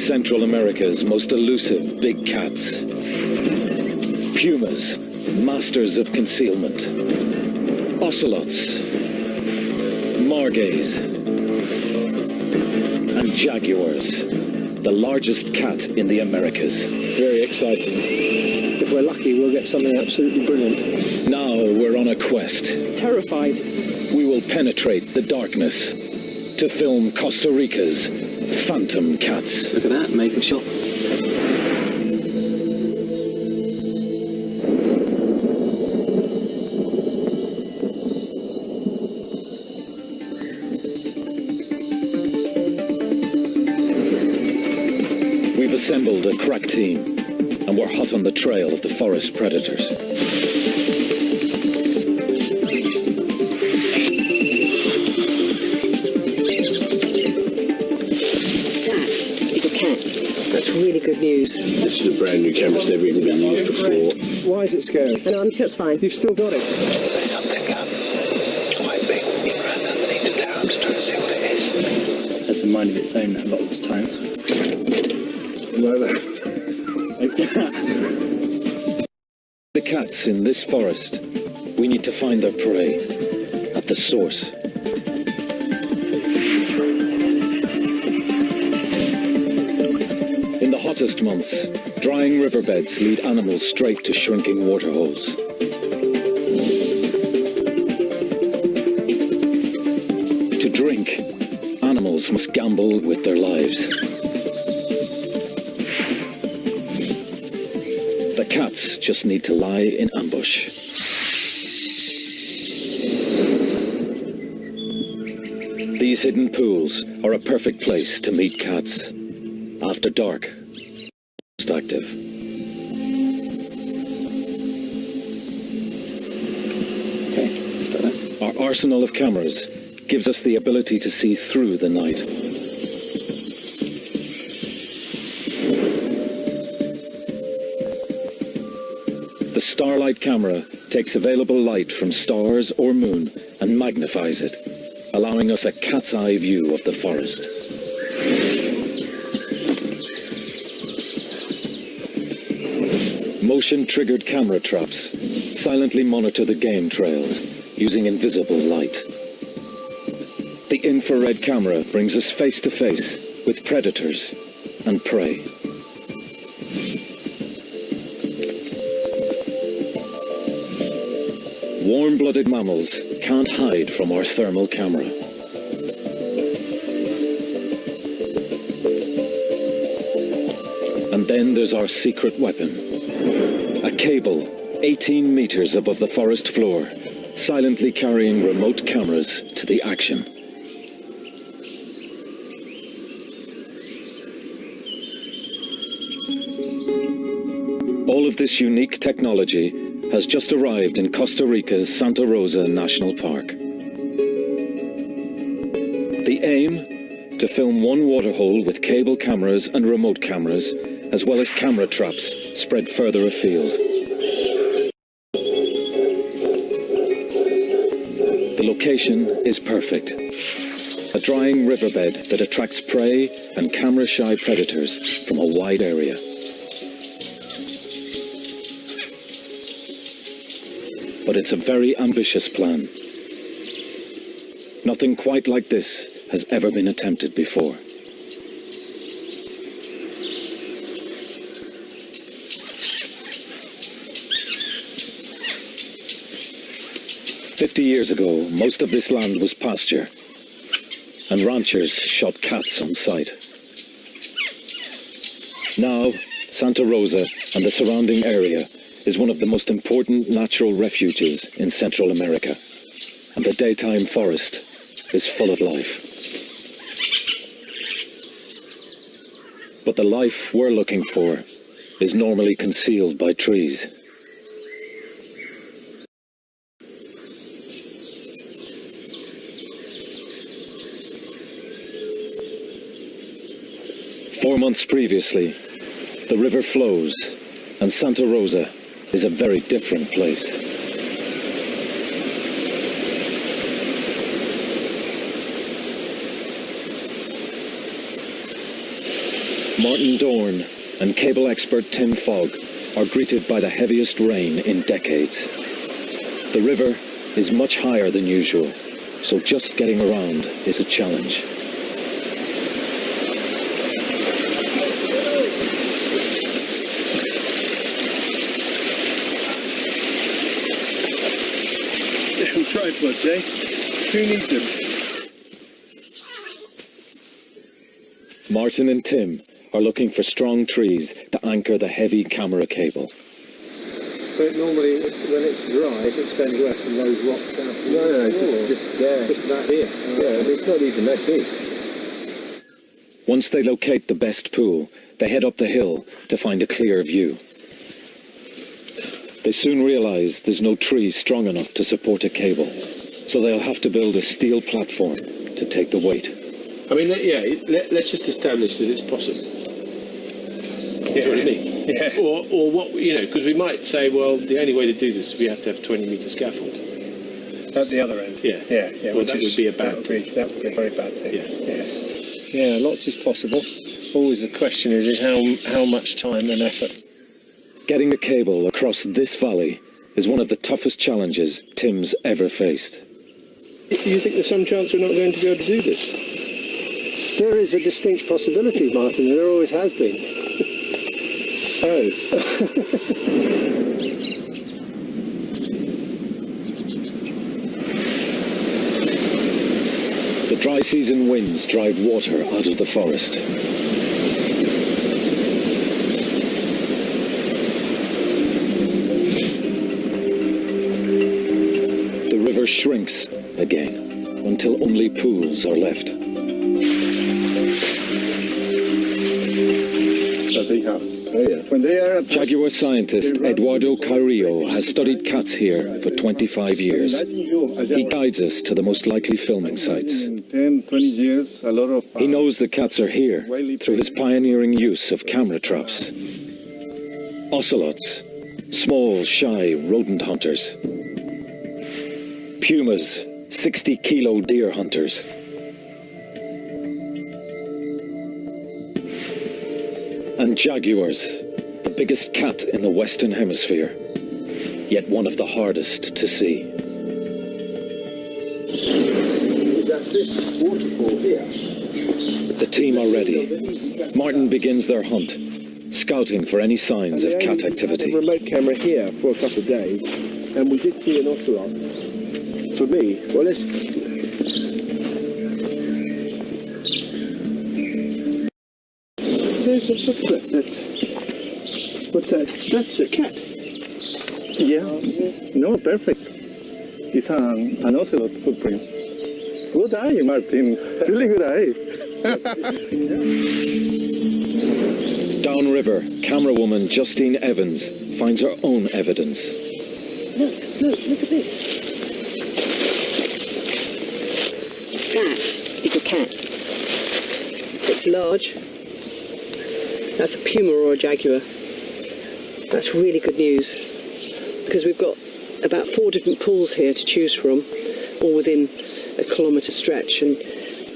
Central America's most elusive big cats. Pumas, masters of concealment. Ocelots, margays, and jaguars, the largest cat in the Americas. Very exciting. If we're lucky, we'll get something absolutely brilliant. Now we're on a quest. Terrified. We will penetrate the darkness to film Costa Rica's phantom cats. Look at that, amazing shot. We've assembled a crack team, and we're hot on the trail of the forest predators. That's really good news. This is a brand new camera, it's never even been used before. Why is it scary? No, it's fine. You've still got it. There's something quite big right underneath the tower. I'm just trying to see what it is. Has a mind of its own a lot of the time. The cats in this forest, we need to find their prey at the source. In the hottest months, drying riverbeds lead animals straight to shrinking waterholes. To drink, animals must gamble with their lives. The cats just need to lie in ambush. These hidden pools are a perfect place to meet cats. After dark, most active. Okay, start this. Our arsenal of cameras gives us the ability to see through the night. The Starlight camera takes available light from stars or moon and magnifies it, allowing us a cat's eye view of the forest. Motion-triggered camera traps silently monitor the game trails using invisible light. The infrared camera brings us face-to-face with predators and prey. Warm-blooded mammals can't hide from our thermal camera. And then there's our secret weapon. A cable 18 meters above the forest floor, silently carrying remote cameras to the action. All of this unique technology has just arrived in Costa Rica's Santa Rosa National Park. The aim? To film one waterhole with cable cameras and remote cameras, as well as camera traps spread further afield. The location is perfect. A drying riverbed that attracts prey and camera-shy predators from a wide area. But it's a very ambitious plan. Nothing quite like this has ever been attempted before. "50 years ago, most of this land was pasture, and ranchers shot cats on sight. Now, Santa Rosa and the surrounding area is one of the most important natural refuges in Central America, and the daytime forest is full of life. But the life we're looking for is normally concealed by trees. Four months previously, the river flows, and Santa Rosa is a very different place. Martin Dorn and cable expert Tim Fogg are greeted by the heaviest rain in decades. The river is much higher than usual, so just getting around is a challenge. Damn tripods, eh? Who needs them? Martin and Tim are looking for strong trees to anchor the heavy camera cable. So normally, when it's dry, it extends west from those rocks down. No, just there. Just about here. Yeah, it's not even that deep. Once they locate the best pool, they head up the hill to find a clear view. They soon realize there's no tree strong enough to support a cable, so they'll have to build a steel platform to take the weight. I mean, let's just establish that it's possible. Yeah. What do you mean? Yeah. Or what, because we might say, well, the only way to do this is we have to have a 20-metre scaffold. At the other end. Yeah. Yeah. Well, that would be a bad thing. That would be a very bad thing. Yeah. Yes. Yeah, lots is possible. Always the question is how much time and effort. Getting the cable across this valley is one of the toughest challenges Tim's ever faced. You think there's some chance we're not going to be able to do this? There is a distinct possibility, Martin. There always has been. Oh. The dry season winds drive water out of the forest. The river shrinks again until only pools are left. That they have. Oh, yeah. When they are Jaguar scientist Eduardo Carrillo has studied cats here for 25 years. He guides us to the most likely filming sites. In 10, 20 years, a lot of... He knows the cats are here through his pioneering use of camera traps. Ocelots, small, shy rodent hunters. Pumas, 60-kilo deer hunters. And jaguars, the biggest cat in the Western Hemisphere, yet one of the hardest to see. Is that this waterfall here? The team are ready. Martin begins their hunt, scouting for any signs of cat activity. A remote camera here for a couple of days, and we did see an ocelot. For me, well, let's... What's that? What's that? That's a cat. Yeah. No, perfect. It's an ocelot footprint. Good eye, Martin. Really good eye. Downriver, camerawoman Justine Evans finds her own evidence. Look at this. That is a cat. It's large. That's a puma or a jaguar. That's really good news, because we've got about 4 different pools here to choose from, all within a kilometre stretch, and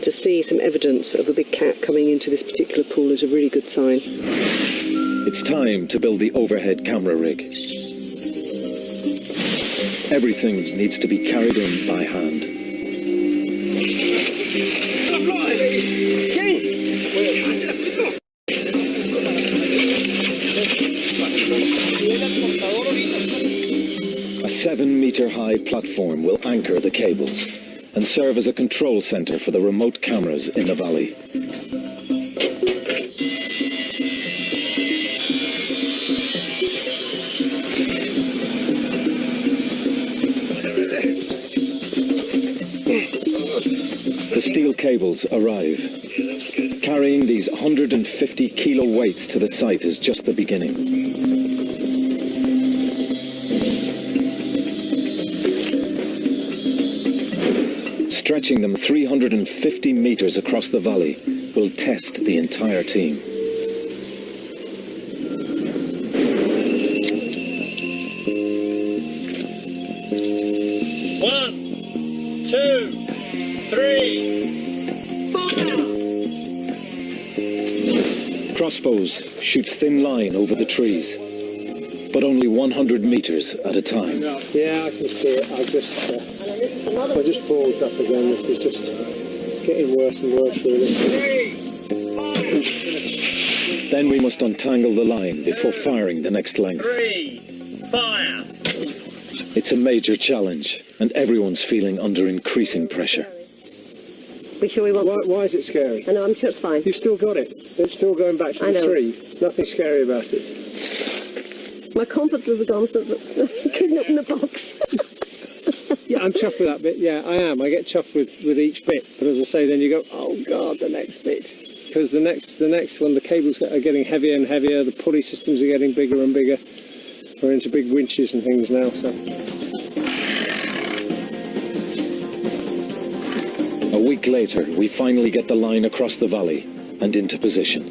to see some evidence of a big cat coming into this particular pool is a really good sign. It's time to build the overhead camera rig. Everything needs to be carried in by hand. A 7-metre-high platform will anchor the cables and serve as a control centre for the remote cameras in the valley. The steel cables arrive. Carrying these 150-kilo weights to the site is just the beginning. Stretching them 350 metres across the valley will test the entire team. One, two, three. Crossbows shoot thin line over the trees, but only 100 meters at a time. Yeah, I can see it. I just paused up again. This is just getting worse and worse, really. Then we must untangle the line before firing the next length. 3, fire! It's a major challenge, and everyone's feeling under increasing pressure. We sure we want this? Why is it scary? I know, I'm sure it's fine. You've still got it. It's still going back to I the know. tree. Nothing scary about it. My confidence has gone since I couldn't open the box. Yeah, I'm chuffed with that bit. Yeah, I am. I get chuffed with each bit. But as I say, then you go, oh God, the next bit. Because the next one, the cables are getting heavier and heavier. The pulley systems are getting bigger and bigger. We're into big winches and things now. So A week later, we finally get the line across the valley and into position.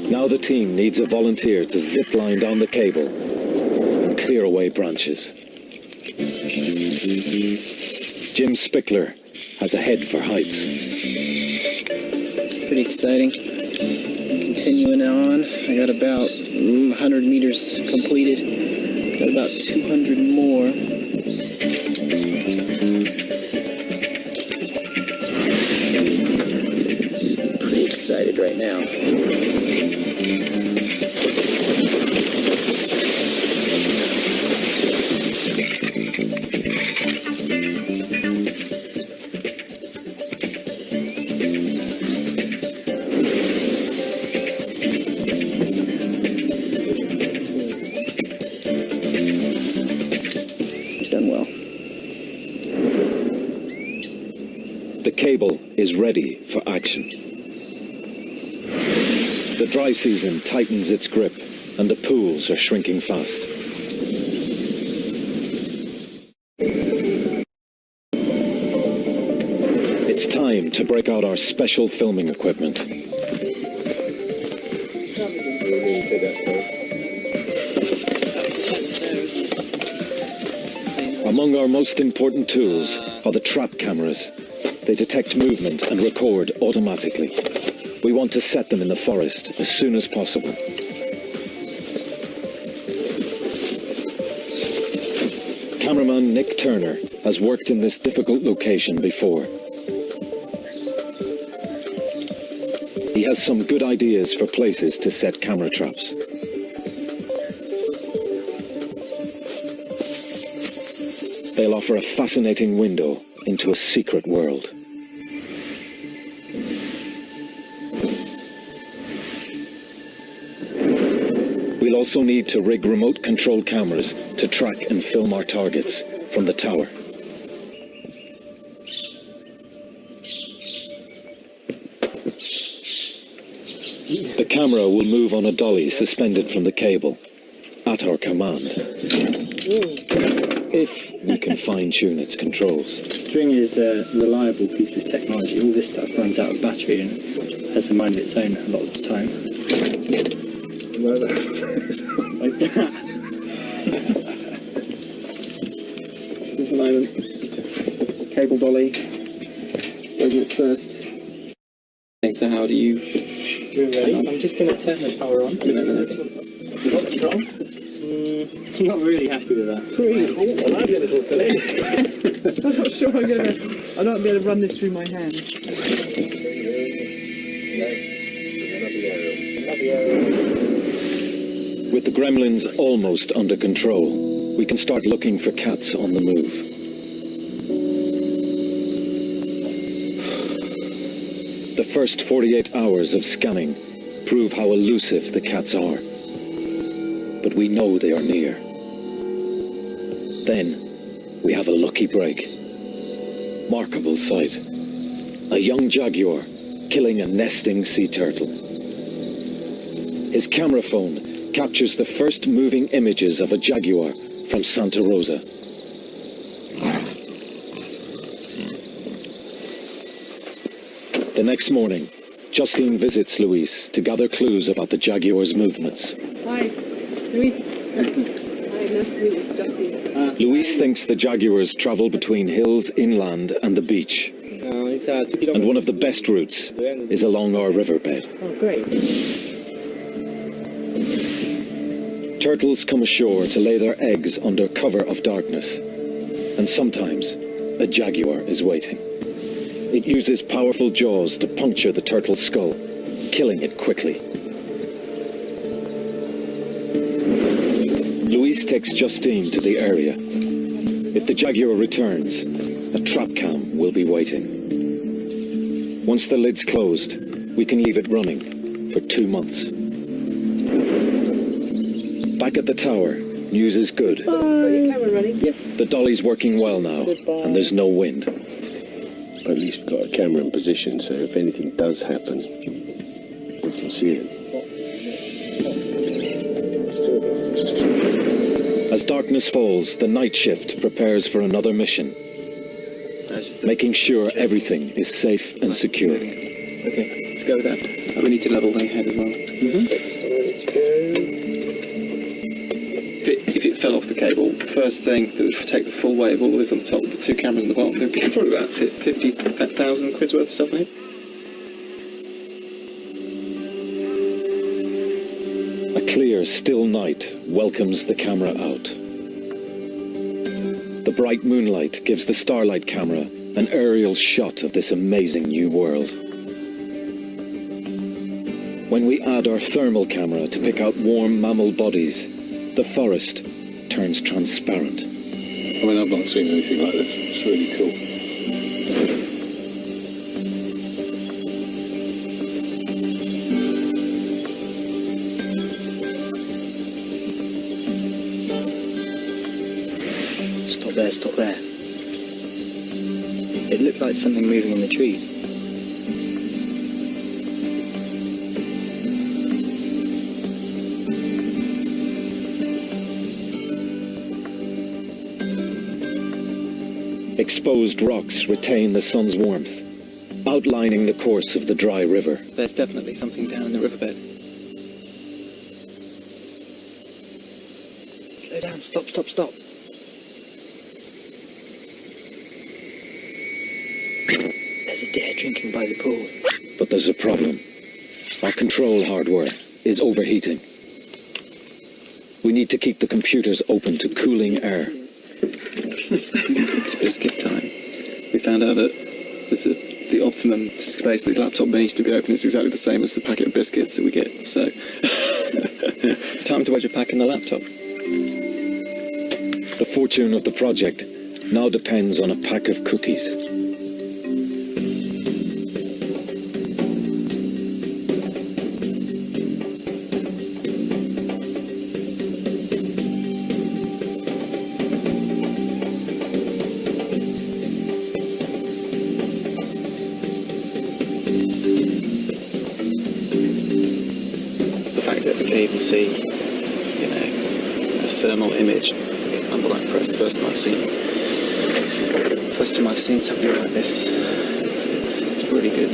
Now the team needs a volunteer to zip line down the cable and clear away branches. Jim Spickler has a head for heights. Pretty exciting. Continuing on, I got about 100 meters completed. Got about 200 more. Pretty excited right now. Done well. The cable is ready for action. The dry season tightens its grip and the pools are shrinking fast. It's time to break out our special filming equipment. Among our most important tools are the trap cameras. They detect movement and record automatically. We want to set them in the forest as soon as possible. Cameraman Nick Turner has worked in this difficult location before. He has some good ideas for places to set camera traps. They'll offer a fascinating window into a secret world. We'll also need to rig remote control cameras to track and film our targets from the tower. The camera will move on a dolly suspended from the cable, at our command, if we can fine-tune its controls. String is a reliable piece of technology. All this stuff runs out of battery and has a mind of its own a lot of the time. Like that. At the moment, cable dolly goes its first. So how do you... I'm just going to turn the power on. You got control? I'm not really happy with that. well, I'd be a little fillet. I'm not sure I'm not going to be able to run this through my hand. With the gremlins almost under control, we can start looking for cats on the move. The first 48 hours of scanning prove how elusive the cats are. But we know they are near. Then we have a lucky break. Remarkable sight. A young jaguar killing a nesting sea turtle. His camera phone captures the first moving images of a jaguar from Santa Rosa. The next morning, Justine visits Luis to gather clues about the jaguar's movements. Hi, Luis. Hi, nice to meet you, Justin. Luis thinks the jaguars travel between hills inland and the beach. He's And one of the best routes is along our riverbed. Oh, great. Turtles come ashore to lay their eggs under cover of darkness. And sometimes, a jaguar is waiting. It uses powerful jaws to puncture the turtle's skull, killing it quickly. Louise takes Justine to the area. If the jaguar returns, a trap cam will be waiting. Once the lid's closed, we can leave it running for 2 months. Back at the tower, news is good. Got your camera running? Yes. The dolly's working well now, and there's no wind. At least we've got a camera in position, so if anything does happen, we can see it. As darkness falls, the night shift prepares for another mission, making sure everything is safe and secure. Okay, let's go with that. We need to level the head as well. If it fell off the cable, the first thing that would take the full weight of all this on the top, the 2 cameras on the bottom, there'd be probably about 50,000 quid's worth of stuff, mate. A clear, still night welcomes the camera out. The bright moonlight gives the Starlight camera an aerial shot of this amazing new world. When we add our thermal camera to pick out warm mammal bodies, the forest turns transparent. I mean, I've not seen anything like this. It's really cool. Stop there. It looked like something moving in the trees. Exposed rocks retain the sun's warmth, outlining the course of the dry river. There's definitely something down in the riverbed. Slow down, stop. There's a deer drinking by the pool. But there's a problem. Our control hardware is overheating. We need to keep the computers open to cooling air. It's biscuit time. We found out that the optimum space that the laptop needs to be open is exactly the same as the packet of biscuits that we get. So it's time to wedge a pack in the laptop. The fortune of the project now depends on a pack of cookies. Even see, a thermal image. I'm quite impressed. First time I've seen something like this. It's really good.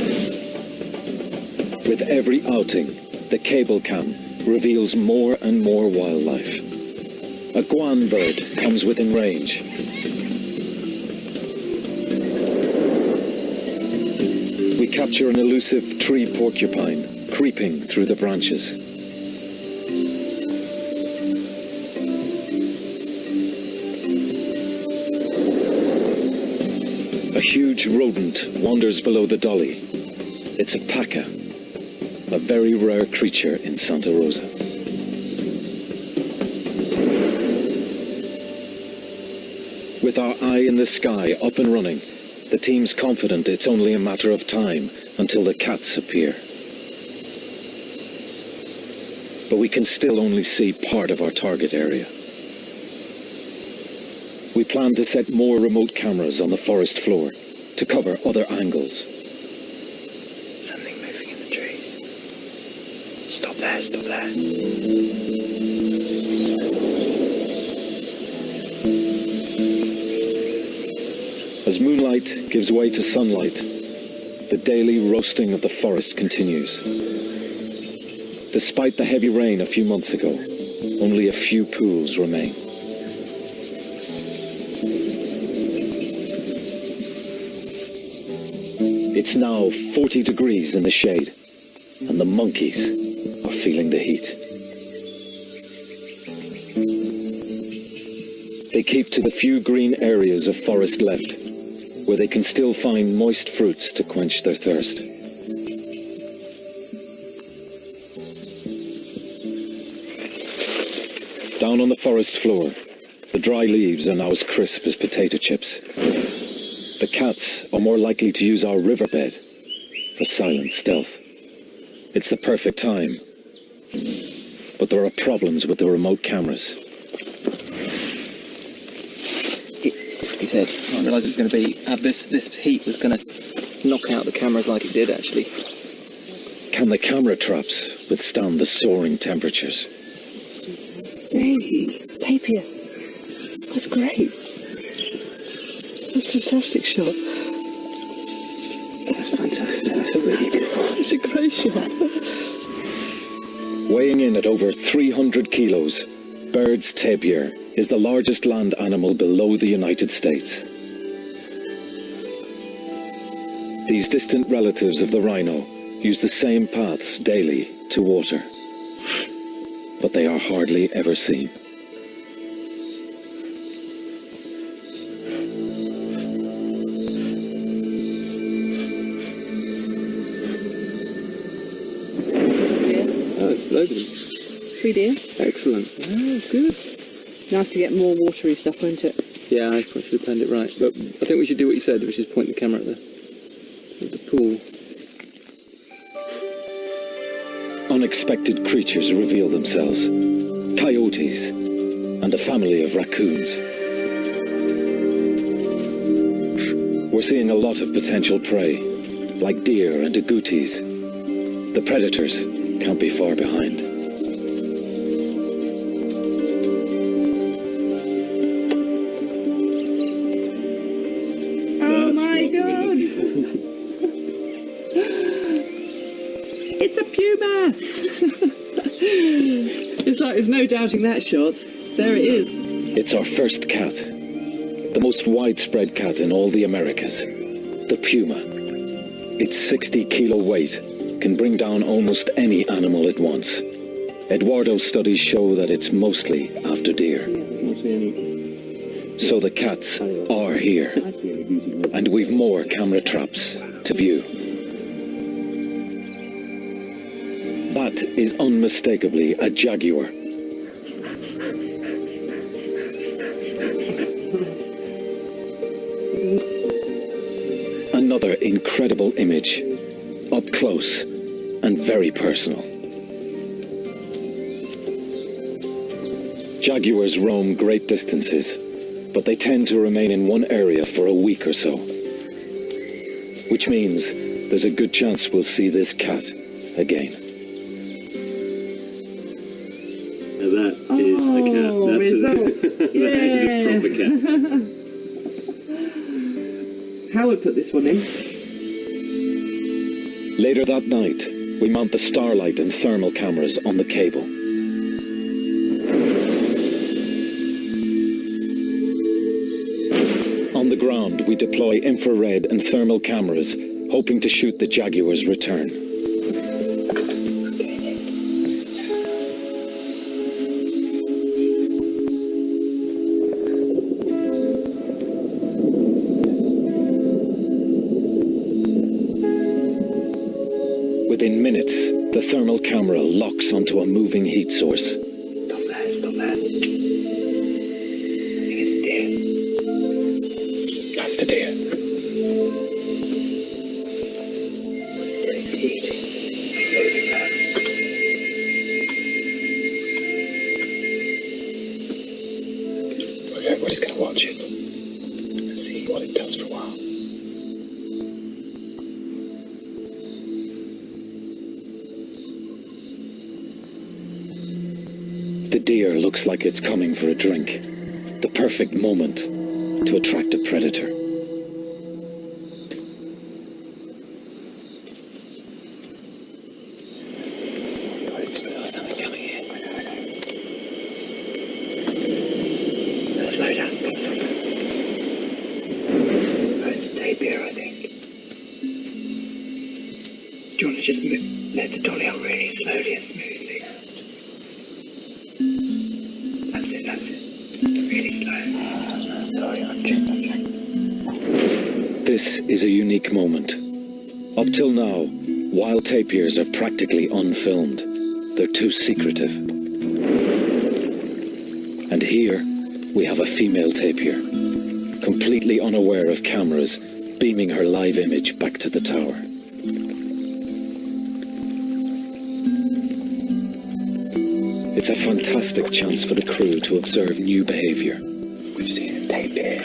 With every outing, the cable cam reveals more and more wildlife. A guan bird comes within range. We capture an elusive tree porcupine creeping through the branches. A huge rodent wanders below the dolly. It's a paca, a very rare creature in Santa Rosa. With our eye in the sky up and running, the team's confident it's only a matter of time until the cats appear. But we can still only see part of our target area. We plan to set more remote cameras on the forest floor to cover other angles. Something moving in the trees. Stop there. As moonlight gives way to sunlight, the daily roasting of the forest continues. Despite the heavy rain a few months ago, only a few pools remain. It's now 40 degrees in the shade, and the monkeys are feeling the heat. They keep to the few green areas of forest left, where they can still find moist fruits to quench their thirst. Down on the forest floor, the dry leaves are now as crisp as potato chips. The cats are more likely to use our riverbed for silent stealth. It's the perfect time, but there are problems with the remote cameras. He said, I didn't realise it was going to be, this heat was going to knock out the cameras like it did actually. Can the camera traps withstand the soaring temperatures? Hey, tapir. That's great. That's a fantastic shot. That's fantastic. That's a really good one. It's a great shot. Weighing in at over 300 kilos, Baird's tapir is the largest land animal below the United States. These distant relatives of the rhino use the same paths daily to water, but they are hardly ever seen. Oh, it's loads of them. 3 deer. Excellent. Oh, good. Nice to get more watery stuff, won't it? Yeah, I probably should have planned it right. But I think we should do what you said, which is point the camera at the pool. Unexpected creatures reveal themselves. Coyotes and a family of raccoons. We're seeing a lot of potential prey, like deer and agoutis. The predators can't be far behind. Oh my god! It's a puma! It's like there's no doubting that shot. There it is. It's our first cat. The most widespread cat in all the Americas. The puma. Its 60-kilo weight can bring down almost any animal it wants. Eduardo's studies show that it's mostly after deer. So the cats are here, and we've more camera traps to view. That is unmistakably a jaguar. Another incredible image, up close and very personal. Jaguars roam great distances, but they tend to remain in one area for a week or so. Which means there's a good chance we'll see this cat again. Now that is a cat. That's that is a proper cat. Howard put this one in. Later that night, we mount the starlight and thermal cameras on the cable. On the ground, we deploy infrared and thermal cameras, hoping to shoot the jaguar's return. Within minutes, the thermal camera locks onto a moving heat source. Stop that, stop that. I think it's a deer. That's a deer. What's it doing? It's eating. Okay, we're just gonna watch it and see what it does for a while. The deer looks like it's coming for a drink. The perfect moment to attract a predator. Something coming in. Slow down, stop. Oh, it's a tapir, I think. Just let the dolly out really slowly and smoothly. That's it, that's it. Really slow. Sorry, I've checked. This is a unique moment. Up till now, wild tapirs are practically unfilmed. They're too secretive. And here, we have a female tapir, completely unaware of cameras, beaming her live image back to the tower. It's a fantastic chance for the crew to observe new behaviour. We've seen a tapir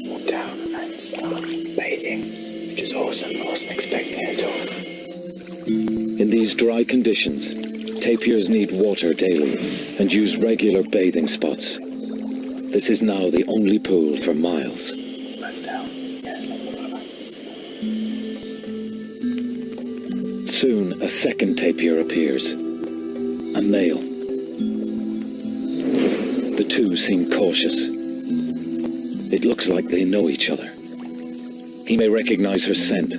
walk down and start bathing, which is awesome. I wasn't expecting it at all. In these dry conditions, tapirs need water daily and use regular bathing spots. This is now the only pool for miles. Soon, a second tapir appears. A male. The two seem cautious. It looks like they know each other. He may recognize her scent,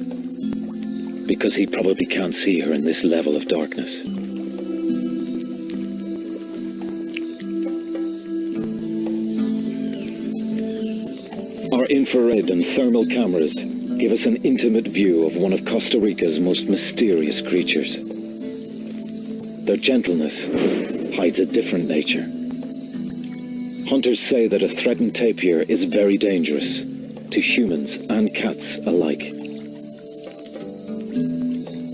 because he probably can't see her in this level of darkness. Our infrared and thermal cameras give us an intimate view of one of Costa Rica's most mysterious creatures. Their gentleness hides a different nature. Hunters say that a threatened tapir is very dangerous to humans and cats alike.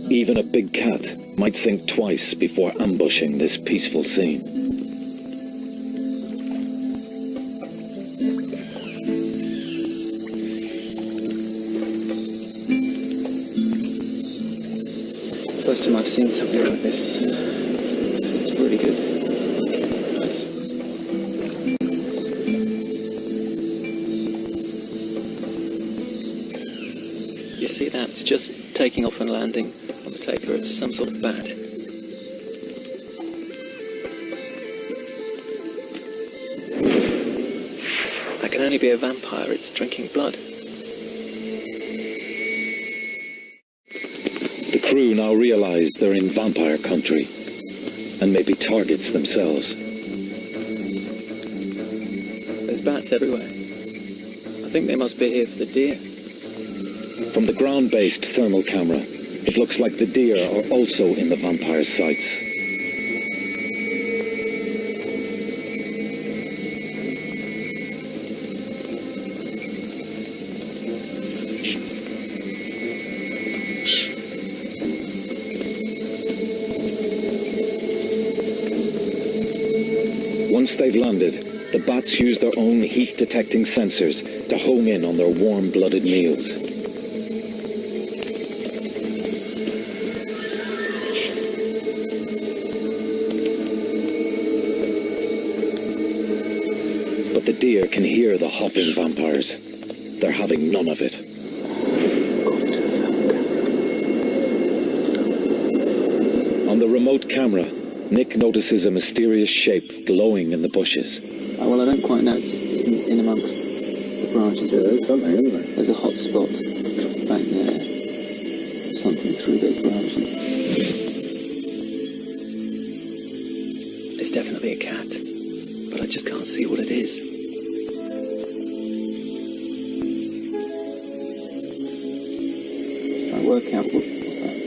Even a big cat might think twice before ambushing this peaceful scene. First time I've seen something like this. It's really good. You see that? It's just taking off and landing on the tapir. It's some sort of bat. That can only be a vampire. It's drinking blood. The crew now realize they're in vampire country and may be targets themselves. There's bats everywhere. I think they must be here for the deer. From the ground-based thermal camera, it looks like the deer are also in the vampire's sights. Once they've landed, the bats use their own heat-detecting sensors to home in on their warm-blooded meals. But the deer can hear the hopping vampires. They're having none of it. On the remote camera, Nick notices a mysterious shape glowing in the bushes. Well, I don't quite know. It's in amongst the branches. Yeah, there's something, isn't there? There's a hot spot back there. Something through those branches. It's definitely a cat, but I just can't see what it is. I work out what's that.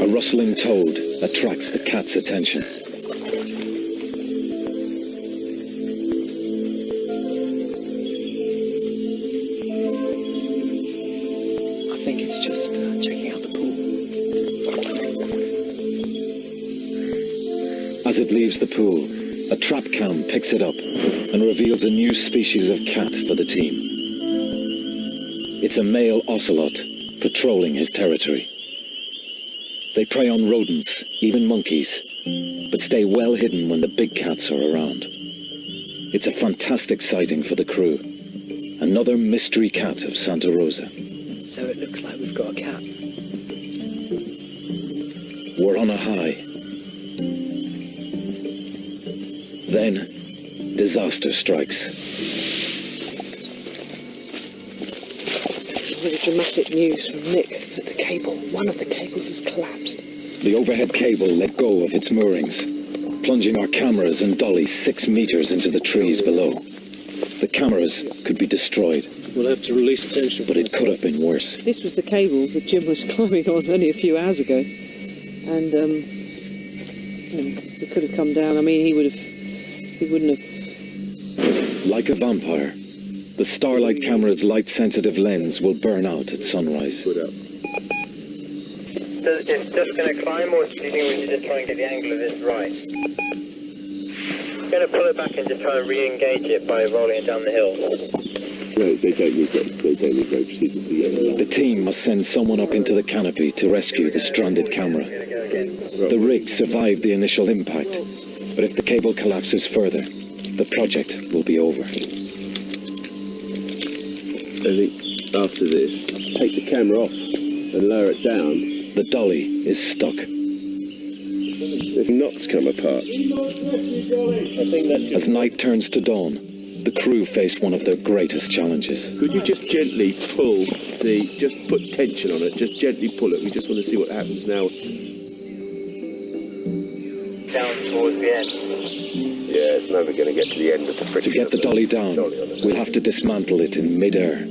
A rustling toad attracts the cat's attention. I think it's just checking out the pool. As it leaves the pool, a trap cam picks it up and reveals a new species of cat for the team. It's a male ocelot patrolling his territory. They prey on rodents, even monkeys, but stay well hidden when the big cats are around. It's a fantastic sighting for the crew. Another mystery cat of Santa Rosa. So it looks like we've got a cat. We're on a high. Then, disaster strikes. That's really dramatic news from Nick that the cable, one of the cables has collapsed. The overhead cable let go of its moorings, plunging our cameras and dolly 6 meters into the trees below. The cameras could be destroyed. We'll have to release tension. But it could have been worse. This was the cable that Jim was climbing on only a few hours ago. And, it could have come down. I mean, he wouldn't have... Like a vampire, the Starlight camera's light-sensitive lens will burn out at sunrise. It's just going to climb, or do you think we should just try and get the angle of this right? I'm going to pull it back and just try and re-engage it by rolling it down the hill. No, they don't need ropes. They don't need ropes. The team must send someone up into the canopy to rescue the stranded camera. The rig survived the initial impact, but if the cable collapses further, the project will be over. I think after this, take the camera off and lower it down. The dolly is stuck. The knots come apart. As night turns to dawn, the crew face one of their greatest challenges. Could you just gently pull just put tension on it, just gently pull it. We just want to see what happens now. Down towards the end. Yeah, it's never going to get to the end of the friction. To get the dolly down, we'll have to dismantle it in mid-air,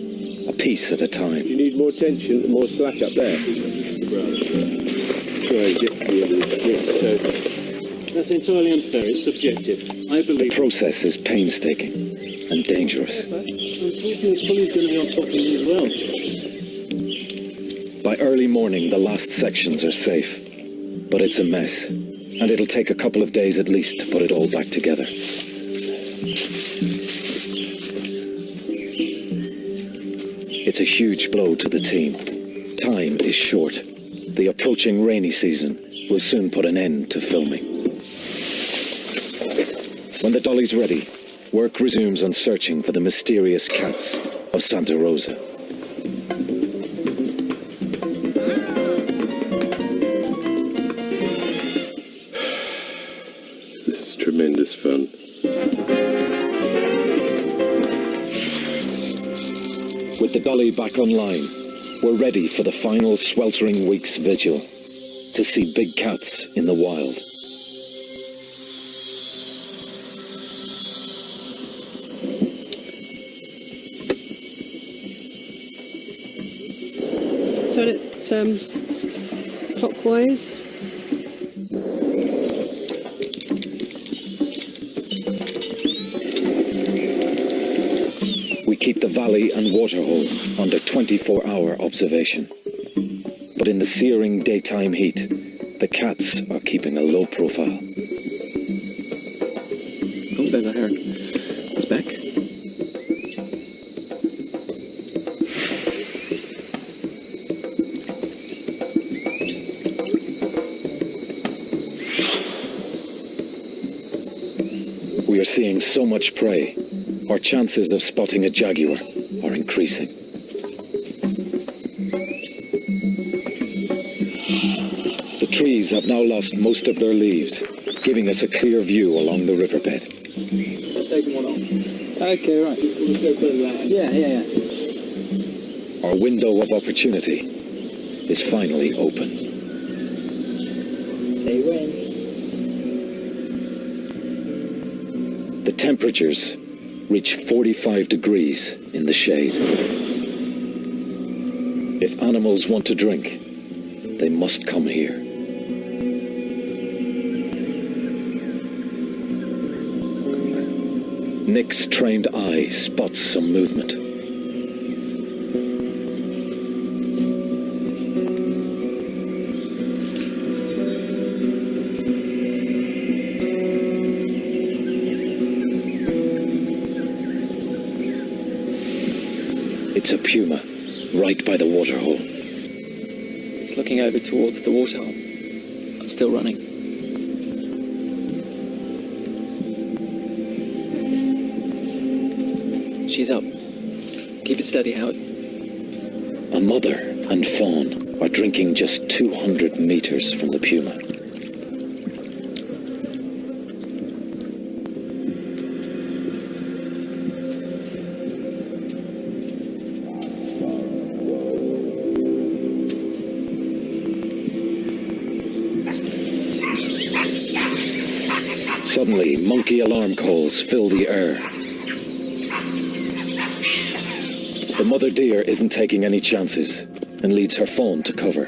a piece at a time. You need more tension, more slack up there. Try and get to the end of the strip. So that's entirely unfair. It's subjective. I believe... The process is painstaking and dangerous. Unfortunately, the pulley's going to be on top of me as well. By early morning, the last sections are safe, but it's a mess, and it'll take a couple of days at least to put it all back together. It's a huge blow to the team. Time is short. The approaching rainy season will soon put an end to filming. When the dolly's ready, work resumes on searching for the mysterious cats of Santa Rosa. this is tremendous fun. With the dolly back online, we're ready for the final sweltering week's vigil to see big cats in the wild. Turn it clockwise. We keep the valley and waterhole under 24-hour observation. But in the searing daytime heat, the cats are keeping a low profile. Oh, there's a heron. It's back. We are seeing so much prey, our chances of spotting a jaguar are increasing. The trees have now lost most of their leaves, giving us a clear view along the riverbed. Taking one off. Okay, right. We'll go further that. Yeah. Our window of opportunity is finally open. Say when. The temperatures reach 45 degrees in the shade. If animals want to drink, they must come here. Nick's trained eye spots some movement. It's a puma, right by the waterhole. It's looking over towards the waterhole. I'm still running. She's up. Keep it steady, Howard. A mother and fawn are drinking just 200 meters from the puma. Suddenly, monkey alarm calls fill the air. The mother deer isn't taking any chances and leads her fawn to cover.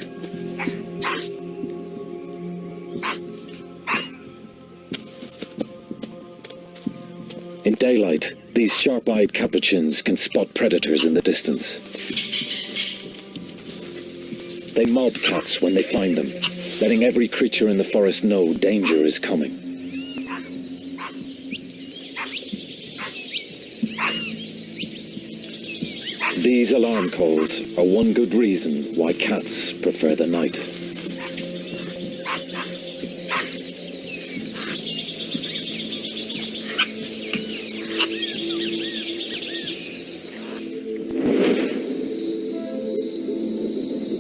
In daylight, these sharp-eyed capuchins can spot predators in the distance. They mob cats when they find them, letting every creature in the forest know danger is coming. These alarm calls are one good reason why cats prefer the night.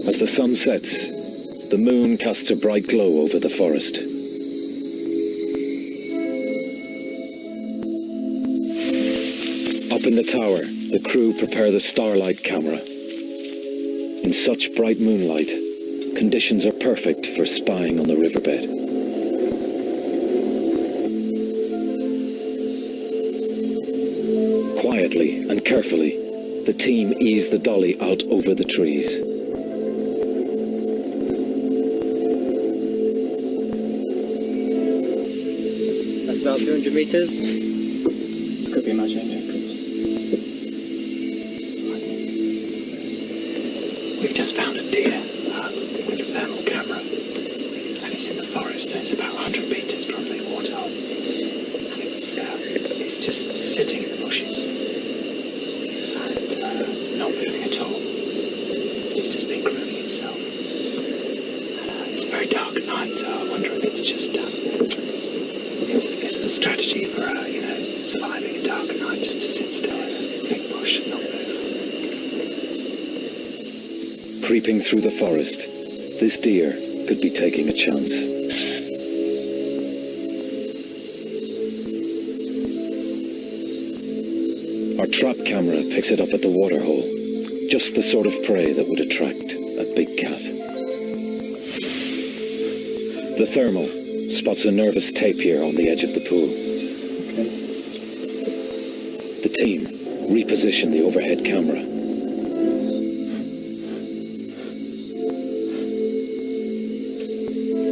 As the sun sets, the moon casts a bright glow over the forest. Up in the tower, the crew prepare the starlight camera. In such bright moonlight, conditions are perfect for spying on the riverbed. Quietly and carefully, the team ease the dolly out over the trees. That's about 200 meters. Could be much younger. We've just found a deer with a thermal camera, and it's in the forest, and it's about 100 meters from the waterhole, and it's just sitting in the bushes and not moving at all. It's just been grooming itself. It's very dark at night, so I wonder if it's just it's a strategy for surviving a dark night, just to sit still in a thick bush and not move. Creeping through the forest, this deer could be taking a chance. Our trap camera picks it up at the waterhole, just the sort of prey that would attract a big cat. The thermal spots a nervous tapir on the edge of the pool. The team reposition the overhead camera.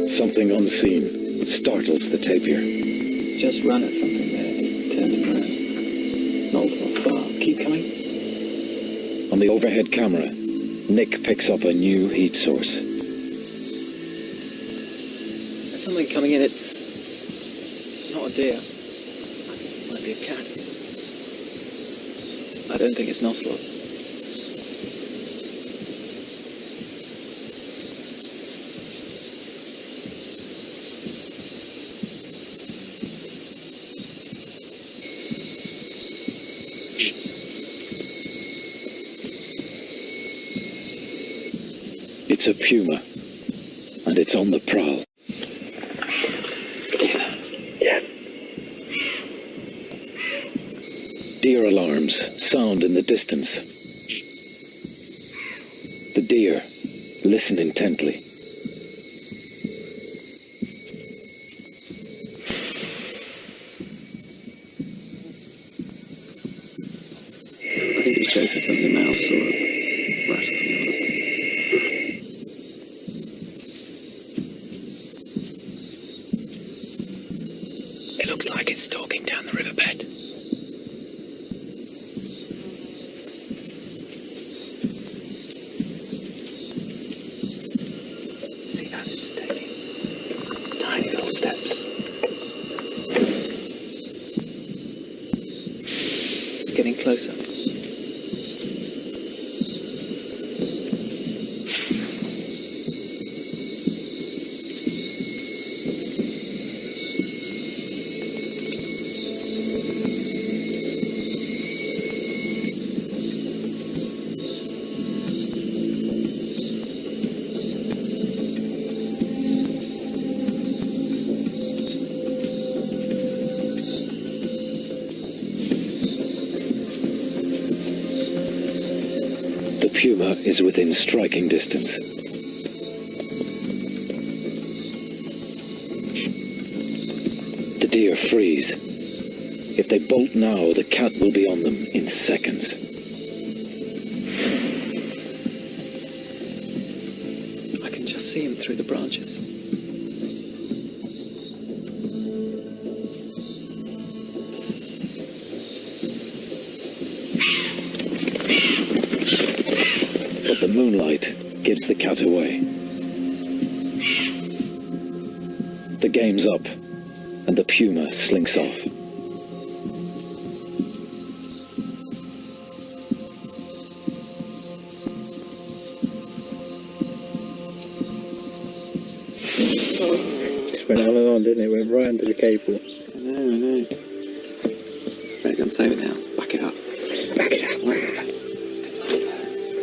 Something unseen startles the tapir. Just run at something there, just turn it around. Not far, keep coming. On the overhead camera, Nick picks up a new heat source. There's something coming in. It's not a deer. It might be a cat. I don't think it's an ocelot. It's a puma, and it's on the prowl. Yeah. Deer alarms sound in the distance. The deer listen intently. I think it's closer to the mouse or a rat or something. It looks like it's stalking down the riverbed. See that? It's just taking tiny little steps. It's getting closer. The puma is within striking distance. The deer freeze. If they bolt now, the cat will be on them in seconds. I can just see him through the branches. But the moonlight gives the cat away. The game's up, and the puma slinks off. Just went on and on, didn't it? Went right under the cable. I know. Better go and save it now. Back it up. Back it up. Wait, it's back.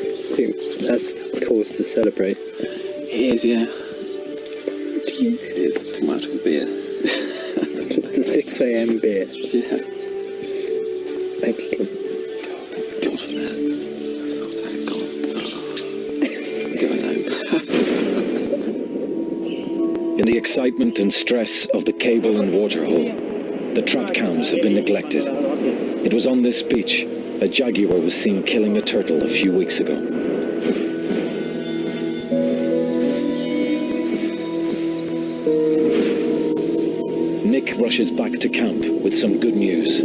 I think that's cause to celebrate. It is, yeah. It is. Too much of a beer. The 6 a.m. beer. Yeah. Excellent. God for that. I thought I had gone. I'm going home. In the excitement and stress of the cable and water hole, the trap cams have been neglected. It was on this beach a jaguar was seen killing a turtle a few weeks ago. Nick rushes back to camp with some good news.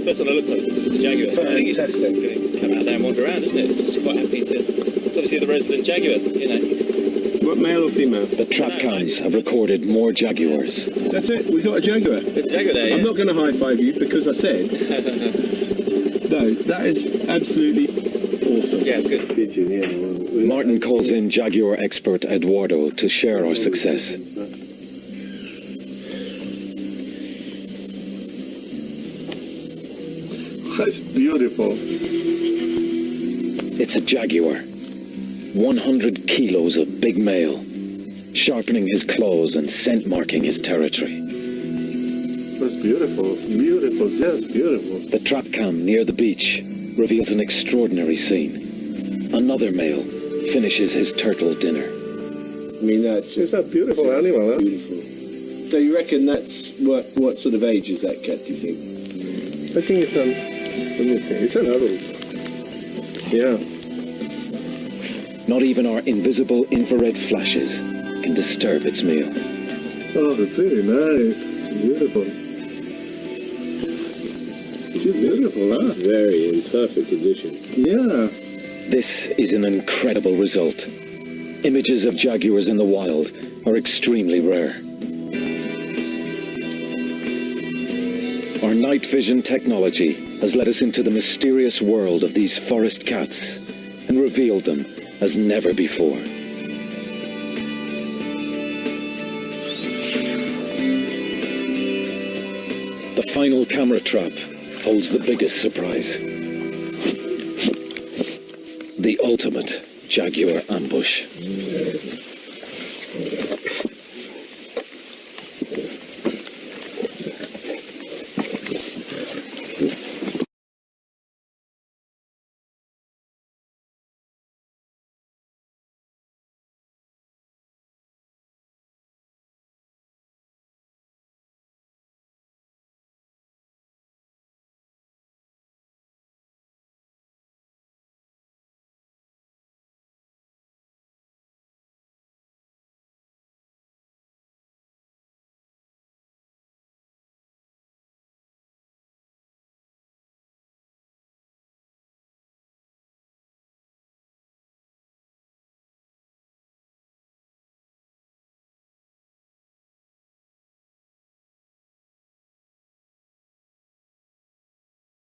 First one I looked at was the jaguar. I think it's just going to come out there and wander around, isn't it? It's just quite happy to... It's obviously the resident jaguar, you know. What, male or female? The trap cams have recorded more jaguars. That's it, we've got a jaguar. There's a jaguar there, yeah. I'm not going to high-five you because I said... No, that is absolutely awesome. Yeah, it's good. Martin calls in jaguar expert Eduardo to share our success. That's beautiful. It's a jaguar. 100 kilos of big male, sharpening his claws and scent marking his territory. That's beautiful. Beautiful, just beautiful. The trap cam near the beach reveals an extraordinary scene. Another male finishes his turtle dinner. I mean, that's It's a beautiful animal, huh? beautiful. So you reckon that's what sort of age is that cat, do you think? I think it's let me see, it's an adult. Yeah. Not even our invisible infrared flashes can disturb its meal. Oh, it's really nice. Beautiful. She's beautiful, huh? Very in perfect condition. Yeah. This is an incredible result. Images of jaguars in the wild are extremely rare. Our night vision technology has led us into the mysterious world of these forest cats and revealed them as never before. The final camera trap holds the biggest surprise. The ultimate jaguar ambush.